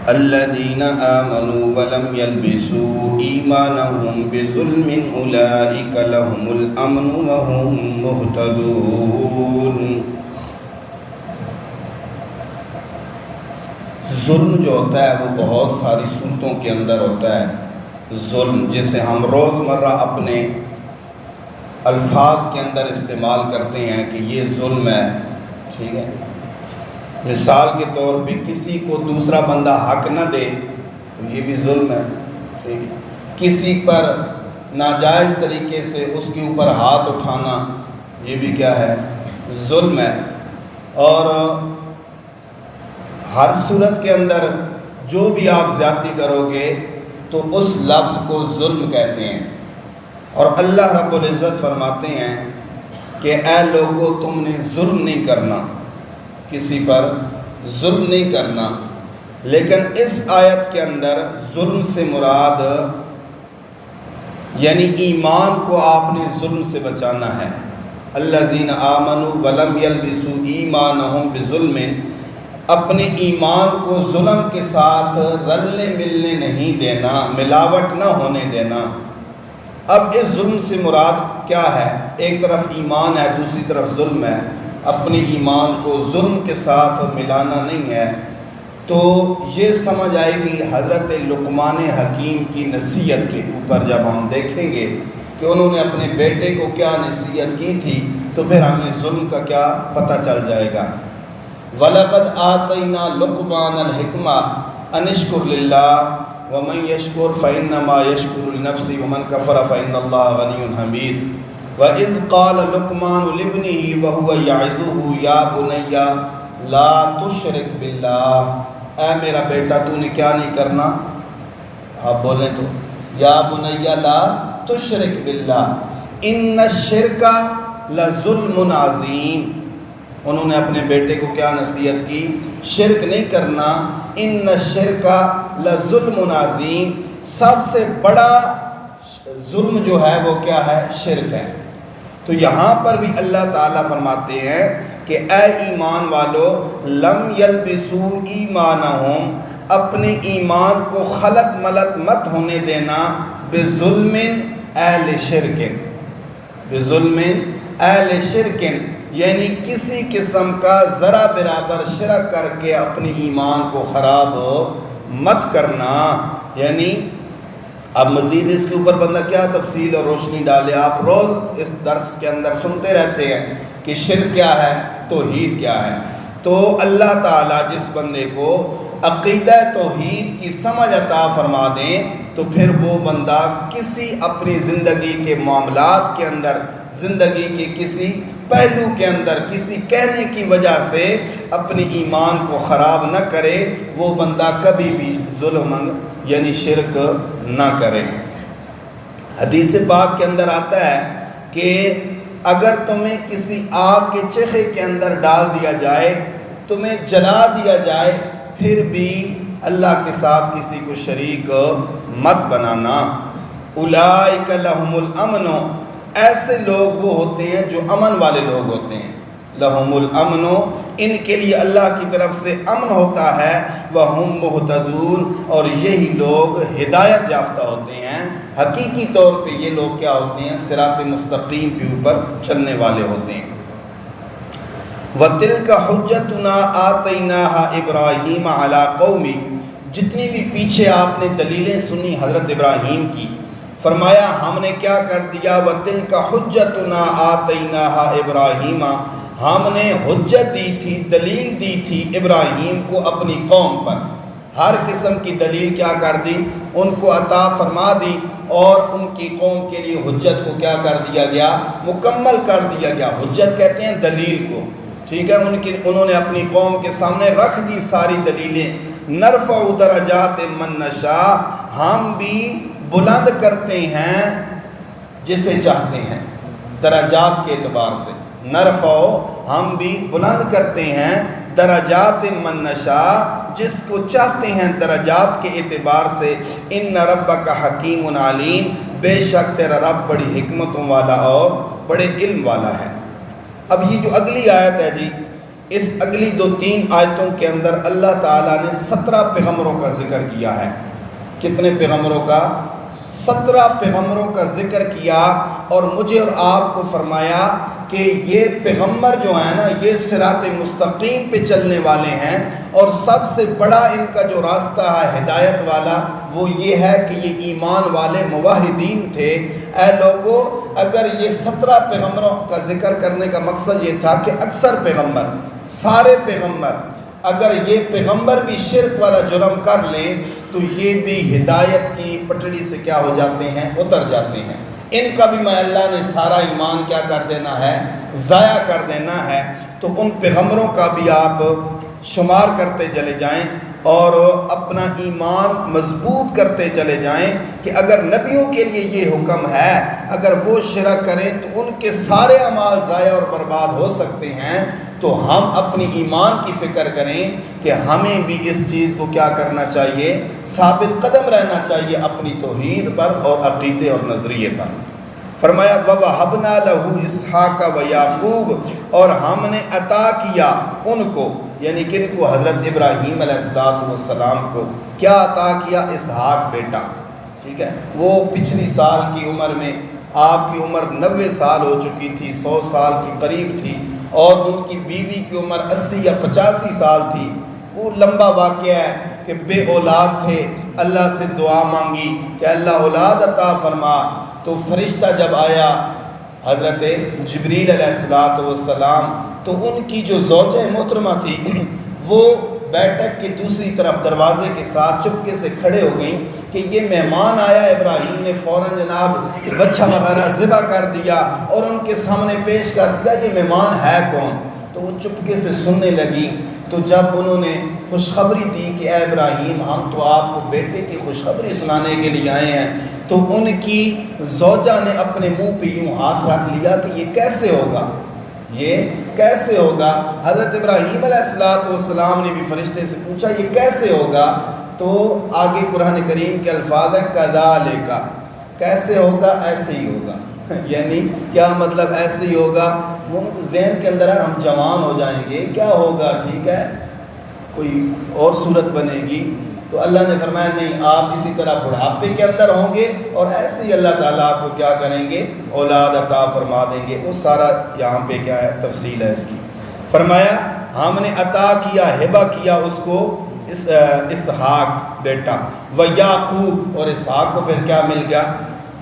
الذین آمنوا ولم یلبسوا ایمانہم بظلم اولئک لہم الامن وہم مہتدون۔ ظلم جو ہوتا ہے وہ بہت ساری صورتوں کے اندر ہوتا ہے۔ ظلم جسے ہم روزمرہ اپنے الفاظ کے اندر استعمال کرتے ہیں کہ یہ ظلم ہے، ٹھیک ہے۔ مثال کے طور پہ کسی کو دوسرا بندہ حق نہ دے تو یہ بھی ظلم ہے، ٹھیک ہے۔ کسی پر ناجائز طریقے سے اس کے اوپر ہاتھ اٹھانا یہ بھی کیا ہے؟ ظلم ہے۔ اور ہر صورت کے اندر جو بھی آپ زیادتی کرو گے تو اس لفظ کو ظلم کہتے ہیں۔ اور اللہ رب العزت فرماتے ہیں کہ اے لوگو تم نے ظلم نہیں کرنا، کسی پر ظلم نہیں کرنا۔ لیکن اس آیت کے اندر ظلم سے مراد یعنی ایمان کو آپ نے ظلم سے بچانا ہے۔ الذین آمنوا ولم یلبسوا ایمانہم بظلم، اپنے ایمان کو ظلم کے ساتھ رلنے ملنے نہیں دینا، ملاوٹ نہ ہونے دینا۔ اب اس ظلم سے مراد کیا ہے؟ ایک طرف ایمان ہے، دوسری طرف ظلم ہے۔ اپنے ایمان کو ظلم کے ساتھ ملانا نہیں ہے۔ تو یہ سمجھ آئے گی حضرت لقمان حکیم کی نصیحت کے اوپر جب ہم دیکھیں گے کہ انہوں نے اپنے بیٹے کو کیا نصیحت کی تھی، تو پھر ہمیں ظلم کا کیا پتہ چل جائے گا۔ وَلَقَدْ آتَيْنَا لُقْمَانَ الْحِكْمَةَ أَنِ اشْكُرْ لِلَّهِ وَمَنْ يَشْكُرْ فَإِنَّمَا يَشْكُرُ لِنَفْسِهِ وَمَنْ كَفَرَ فَإِنَّ اللَّهَ غَنِيٌّ حَمِيدٌ وَإِذْ قَالَ لُقْمَانُ لِابْنِهِ وَهُوَ يَعِظُهُ يَا بُنَيَّ لَا تُشْرِكْ بِاللَّهِ، اے میرا بیٹا تو نے کیا نہیں کرنا؟ آپ بولیں تو یا بنی لا تشرک باللہ ان الشرک لظلم عظیم۔ انہوں نے اپنے بیٹے کو کیا نصیحت کی؟ شرک نہیں کرنا۔ ان الشرک لظلم عظیم، سب سے بڑا ظلم جو ہے وہ کیا ہے؟ شرک ہے۔ تو یہاں پر بھی اللہ تعالیٰ فرماتے ہیں کہ اے ایمان والو لم یلبسوا ایمانہم، اپنے ایمان کو خلط ملط مت ہونے دینا بظلم اہل شرکن، بظلم اہل شرکن، یعنی کسی قسم کا ذرا برابر شرک کر کے اپنے ایمان کو خراب مت کرنا۔ یعنی اب مزید اس کے اوپر بندہ کیا تفصیل اور روشنی ڈالے؟ آپ روز اس درس کے اندر سنتے رہتے ہیں کہ شرک کیا ہے، توحید کیا ہے۔ تو اللہ تعالیٰ جس بندے کو عقیدہ توحید کی سمجھ عطا فرما دیں تو پھر وہ بندہ کسی اپنی زندگی کے معاملات کے اندر، زندگی کے کسی پہلو کے اندر کسی کہنے کی وجہ سے اپنے ایمان کو خراب نہ کرے، وہ بندہ کبھی بھی ظلم یعنی شرک نہ کرے۔ حدیث پاک کے اندر آتا ہے کہ اگر تمہیں کسی آگ کے چیخے کے اندر ڈال دیا جائے، تمہیں جلا دیا جائے، پھر بھی اللہ کے ساتھ کسی کو شریک مت بنانا۔ اولئک لہم الامن، ایسے لوگ وہ ہوتے ہیں جو امن والے لوگ ہوتے ہیں۔ لہم الامن، ان کے لیے اللہ کی طرف سے امن ہوتا ہے۔ وہم مہتدون، اور یہی لوگ ہدایت یافتہ ہوتے ہیں۔ حقیقی طور پہ یہ لوگ کیا ہوتے ہیں؟ صراط مستقیم کے اوپر چلنے والے ہوتے ہیں۔ وَتِلْكَ حُجَّتُنَا آتَيْنَاهَا إِبْرَاهِيمَ عَلَىٰ قَوْمِ، جتنی بھی پیچھے آپ نے دلیلیں سنی حضرت ابراہیم کی، فرمایا ہم نے کیا کر دیا؟ وَتِلْكَ حُجَّتُنَا آتَيْنَاهَا إِبْرَاهِيمَ، ہم نے حجت دی تھی، دلیل دی تھی ابراہیم کو اپنی قوم پر۔ ہر قسم کی دلیل کیا کر دی؟ ان کو عطا فرما دی، اور ان کی قوم کے لیے حجت کو کیا کر دیا گیا؟ مکمل کر دیا گیا۔ حجت کہتے ہیں دلیل کو، ٹھیک ہے۔ انہوں نے اپنی قوم کے سامنے رکھ دی ساری دلیلیں۔ نرفع درجات من نشاء، ہم بھی بلند کرتے ہیں جسے چاہتے ہیں، درجات کے اعتبار سے۔ نرفع، ہم بھی بلند کرتے ہیں، درجات من نشاء، جس کو چاہتے ہیں درجات کے اعتبار سے۔ ان ربک حکیم علیم، بے شک تیرا رب بڑی حکمتوں والا اور بڑے علم والا ہے۔ اب یہ جو اگلی آیت ہے جی، اس اگلی 2-3 آیتوں کے اندر اللہ تعالیٰ نے 17 پیغمبروں کا ذکر کیا ہے۔ کتنے پیغمبروں کا؟ 17 پیغمبروں کا ذکر کیا، اور مجھے اور آپ کو فرمایا کہ یہ پیغمبر جو ہیں نا، یہ صراط مستقیم پہ چلنے والے ہیں، اور سب سے بڑا ان کا جو راستہ ہے ہدایت والا وہ یہ ہے کہ یہ ایمان والے موحدین تھے۔ اے لوگوں، اگر یہ 17 پیغمبروں کا ذکر کرنے کا مقصد یہ تھا کہ اکثر پیغمبر، سارے پیغمبر، اگر یہ پیغمبر بھی شرک والا جرم کر لیں تو یہ بھی ہدایت کی پٹڑی سے کیا ہو جاتے ہیں؟ اتر جاتے ہیں۔ ان کا بھی میں اللہ نے سارا ایمان کیا کر دینا ہے؟ ضائع کر دینا ہے۔ تو ان پیغمبروں کا بھی آپ شمار کرتے چلے جائیں اور اپنا ایمان مضبوط کرتے چلے جائیں کہ اگر نبیوں کے لیے یہ حکم ہے، اگر وہ شرک کریں تو ان کے سارے اعمال ضائع اور برباد ہو سکتے ہیں، تو ہم اپنی ایمان کی فکر کریں کہ ہمیں بھی اس چیز کو کیا کرنا چاہیے؟ ثابت قدم رہنا چاہیے اپنی توحید پر اور عقیدے اور نظریے پر۔ فرمایا وَوَهَبْنَا لَهُ إِسْحَاقَ وَيَعْقُوبَ، اور ہم نے عطا کیا ان کو، یعنی کن کو؟ حضرت ابراہیم علیہ السلام کو کیا عطا کیا؟ اسحاق بیٹا، ٹھیک ہے۔ وہ پچھلی سال کی عمر میں، آپ کی عمر 90 سال ہو چکی تھی، 100 سال کے قریب تھی، اور ان کی بیوی کی عمر 80 یا 85 سال تھی۔ وہ لمبا واقعہ ہے کہ بے اولاد تھے، اللہ سے دعا مانگی کہ اللہ اولاد عطا فرما۔ تو فرشتہ جب آیا حضرت جبریل علیہ السلام، تو ان کی جو زوجہ محترمہ تھی وہ بیٹھک کی دوسری طرف دروازے کے ساتھ چپکے سے کھڑے ہو گئیں کہ یہ مہمان آیا۔ ابراہیم نے فوراً جناب بچہ وغیرہ ذبح کر دیا اور ان کے سامنے پیش کر دیا، یہ مہمان ہے کون؟ تو وہ چپکے سے سننے لگی۔ تو جب انہوں نے خوشخبری دی کہ اے ابراہیم، ہم تو آپ کو بیٹے کی خوشخبری سنانے کے لیے آئے ہیں، تو ان کی زوجہ نے اپنے منہ پہ یوں ہاتھ رکھ لیا کہ یہ کیسے ہوگا، یہ کیسے ہوگا؟ حضرت ابراہیم علیہ السلام نے بھی فرشتے سے پوچھا یہ کیسے ہوگا؟ تو آگے قرآن کریم کے الفاظ ہیں کذالک، کیسے ہوگا؟ ایسے ہی ہوگا۔ یعنی کیا مطلب ایسے ہی ہوگا؟ وہ ذہن کے اندر ہے ہم جوان ہو جائیں گے، کیا ہوگا؟ ٹھیک ہے، کوئی اور صورت بنے گی۔ تو اللہ نے فرمایا نہیں، آپ اسی طرح بڑھاپے کے اندر ہوں گے اور ایسے ہی اللہ تعالیٰ آپ کو کیا کریں گے؟ اولاد عطا فرما دیں گے۔ وہ سارا یہاں پہ کیا ہے؟ تفصیل ہے اس کی۔ فرمایا ہم نے عطا کیا، ہبہ کیا اس کو اسحاق بیٹا، و یعقوب، اور اسحاق کو پھر کیا مل گیا؟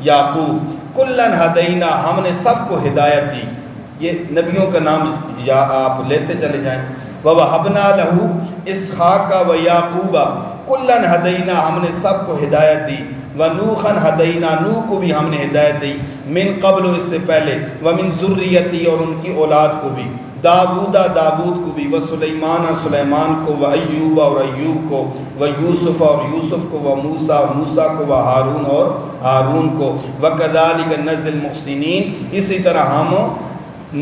یعقوب۔ کلن ہدینا، ہم نے سب کو ہدایت دی۔ یہ نبیوں کا نام یا آپ لیتے چلے جائیں۔ وَوَهَبْنَا لَهُ إِسْحَاقَ وَيَعْقُوبَ، کلن ہدینا، ہم نے سب کو ہدایت دی۔ وَنُوحًا ہدینا، نوح کو بھی ہم نے ہدایت دی، من قبل، اس سے پہلے، وَمِن ذُرِّيَّتِهِ، اور ان کی اولاد کو بھی، داود کو بھی، وسلیمان، سلیمان کو، وایوب، اور ایوب کو، ویوسف، اور یوسف کو، وموسیٰ، اور موسیٰ کو، وہارون، اور ہارون کو، وَكَذَلِكَ نَجْزِي الْمُحْسِنِينَ، اسی طرح ہم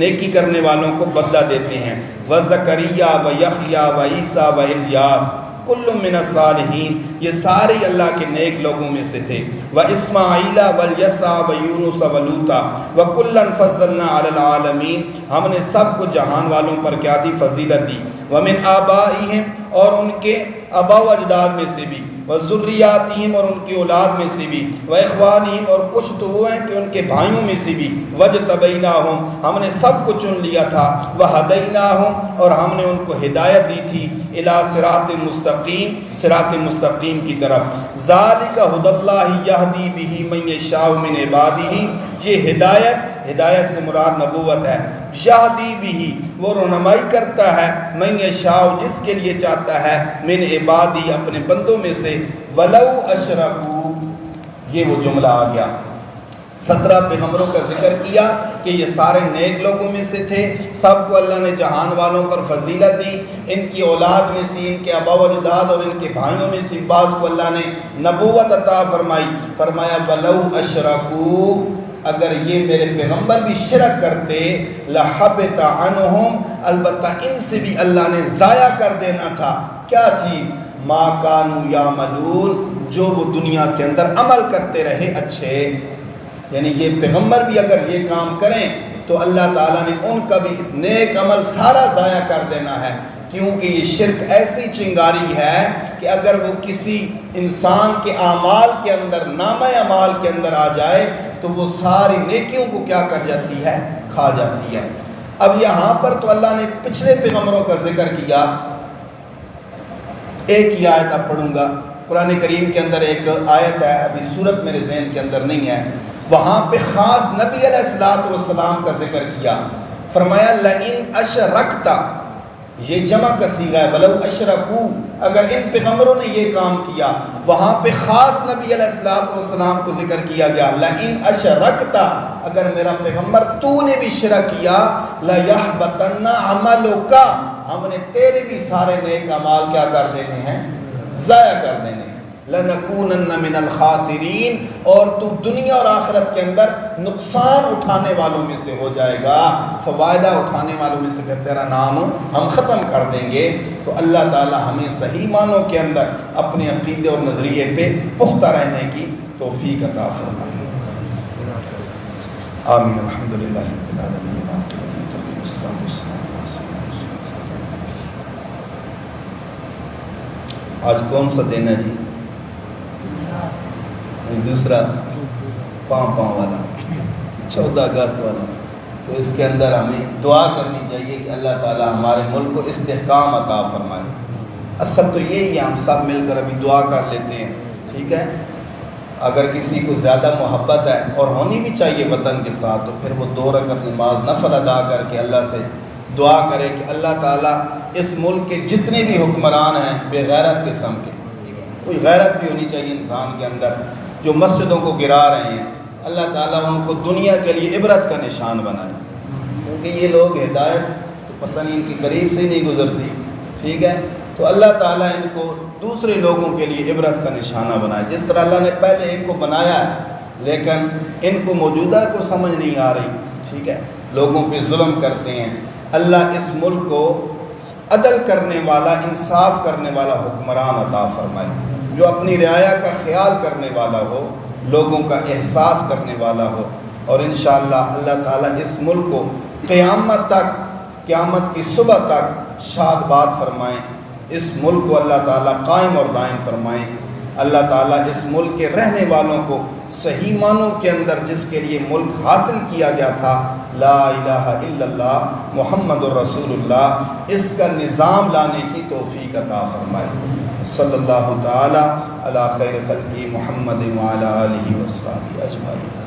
نیکی کرنے والوں کو بدلہ دیتے ہیں۔ وَزَكَرِيَّا وَيَحْيَا وَعِيسَىٰ وَإِلْيَاسَ کل من الصالحین، یہ سارے اللہ کے نیک لوگوں میں سے تھے۔ وَإِسْمَاعِيلَ وَالْيَسَعَ وَيُونُسَ وَلُوطًا وَكُلًّا فَضَّلْنَا عَلَى الْعَالَمِينَ، ہم نے سب کو جہان والوں پر کیا دی؟ فضیلت دی۔ وَمِنْ آبَائِهِمْ، اور ان کے آبا و اجداد میں سے بھی، وَذُرِّيَّاتِهِمْ، اور ان کی اولاد میں سے بھی، وَإِخْوَانِهِمْ، اور کچھ تو وہ ہیں کہ ان کے بھائیوں میں سے بھی، وَاجْتَبَيْنَاهُمْ، ہم نے سب کو چن لیا تھا، وَهَدَيْنَاهُمْ، اور ہم نے ان کو ہدایت دی تھی، إِلَى صِرَاطٍ مستقیم، صراط مستقیم کی طرف۔ ذَلِكَ هُدَى اللَّهِ يَهْدِي بِهِ مَن يَشَاءُ مِنْ عِبَادِهِ، یہ ہدایت سے مراد نبوت ہے۔ یہدی بھی، وہ رہنمائی کرتا ہے، من یشاء، جس کے لیے چاہتا ہے، من عبادی، اپنے بندوں میں سے، ولو اشرکوا، یہ وہ جملہ آ گیا۔ 17 پیغمبروں کا ذکر کیا کہ یہ سارے نیک لوگوں میں سے تھے، سب کو اللہ نے جہان والوں پر فضیلت دی، ان کی اولاد میں سے، ان کے آبا و اجداد اور ان کے بھائیوں میں سے بعض کو اللہ نے نبوت عطا فرمائی۔ فرمایا ولو اشرکوا، اگر یہ میرے پیغمبر بھی شرک کرتے، لَحَبِطَ عَنْهُمْ، البتہ ان سے بھی اللہ نے ضائع کر دینا تھا کیا چیز؟ مَا كَانُوا يَعْمَلُونَ، جو وہ دنیا کے اندر عمل کرتے رہے اچھے۔ یعنی یہ پیغمبر بھی اگر یہ کام کریں تو اللہ تعالیٰ نے ان کا بھی نیک عمل سارا ضائع کر دینا ہے، کیونکہ یہ شرک ایسی چنگاری ہے کہ اگر وہ کسی انسان کے اعمال کے اندر، نامہ اعمال کے اندر آ جائے تو وہ ساری نیکیوں کو کیا کر جاتی ہے؟ کھا جاتی ہے۔ اب یہاں پر تو اللہ نے پچھلے پیغمبروں کا ذکر کیا، ایک ہی آیت اب پڑھوں گا، قرآن کریم کے اندر ایک آیت ہے، ابھی صورت میرے ذہن کے اندر نہیں ہے، وہاں پہ خاص نبی علیہ السلام کا ذکر کیا، فرمایا لَإِنْ أَشْرَكْتَ، یہ جمع کا صیغہ ہے، وَلَوْ أَشْرَكُوا، اگر ان پیغمبروں نے یہ کام کیا، وہاں پہ خاص نبی علیہ السلام کو ذکر کیا گیا، لَإِنْ أَشْرَكْتَ، اگر میرا پیغمبر تو نے بھی شرک کیا، لَيَحْبَطَنَّ عَمَلُكَ، ہم نے تیرے بھی سارے نیک اعمال کیا کر دینے ہیں؟ ضائع کر دینے ہیں، لَنَكُونَنَّ مِنَ الْخَاسِرِينَ، اور تو دنیا اور آخرت کے اندر نقصان اٹھانے والوں میں سے ہو جائے گا، فوائدہ اٹھانے والوں میں سے پھر تیرا نام ہم ختم کر دیں گے۔ تو اللہ تعالی ہمیں صحیح معنوں کے اندر اپنے عقیدے اور نظریے پہ پختہ رہنے کی توفیق عطا فرمائے۔ آمین، الحمدللہ رب العالمین۔ آج کون سا دن ہے جی؟ دوسرا پاؤں والا، 14 اگست والا، تو اس کے اندر ہمیں دعا کرنی چاہیے کہ اللہ تعالی ہمارے ملک کو استحکام عطا فرمائے۔ اصل تو یہی ہے، ہم سب مل کر ابھی دعا کر لیتے ہیں، ٹھیک ہے؟ اگر کسی کو زیادہ محبت ہے، اور ہونی بھی چاہیے وطن کے ساتھ، تو پھر وہ 2 رکعت نماز نفل ادا کر کے اللہ سے دعا کرے کہ اللہ تعالیٰ اس ملک کے جتنے بھی حکمران ہیں بے غیرت قسم کے، کوئی غیرت بھی ہونی چاہیے انسان کے اندر، جو مسجدوں کو گرا رہے ہیں، اللہ تعالیٰ ان کو دنیا کے لیے عبرت کا نشان بنائے، کیونکہ یہ لوگ ہدایت تو پتہ نہیں ان کی قریب سے ہی نہیں گزرتی، ٹھیک ہے؟ تو اللہ تعالیٰ ان کو دوسرے لوگوں کے لیے عبرت کا نشانہ بنائے، جس طرح اللہ نے پہلے ایک کو بنایا ہے لیکن ان کو موجودہ کو سمجھ نہیں آ رہی، ٹھیک ہے؟ لوگوں پہ ظلم کرتے ہیں، اللہ اس ملک کو عدل کرنے والا، انصاف کرنے والا حکمران عطا فرمائے، جو اپنی رعایا کا خیال کرنے والا ہو، لوگوں کا احساس کرنے والا ہو، اور انشاءاللہ اللہ تعالیٰ اس ملک کو قیامت تک، قیامت کی صبح تک شاد باد فرمائیں، اس ملک کو اللہ تعالیٰ قائم اور دائم فرمائیں، اللہ تعالیٰ اس ملک کے رہنے والوں کو صحیح معنوں کے اندر جس کے لیے ملک حاصل کیا گیا تھا، لا الہ الا اللہ محمد الرسول اللہ، اس کا نظام لانے کی توفیق عطا فرمائے۔ صلی اللہ تعالی علی خیر خلقی محمد وعلی آلہ وصحبہ اجمعین۔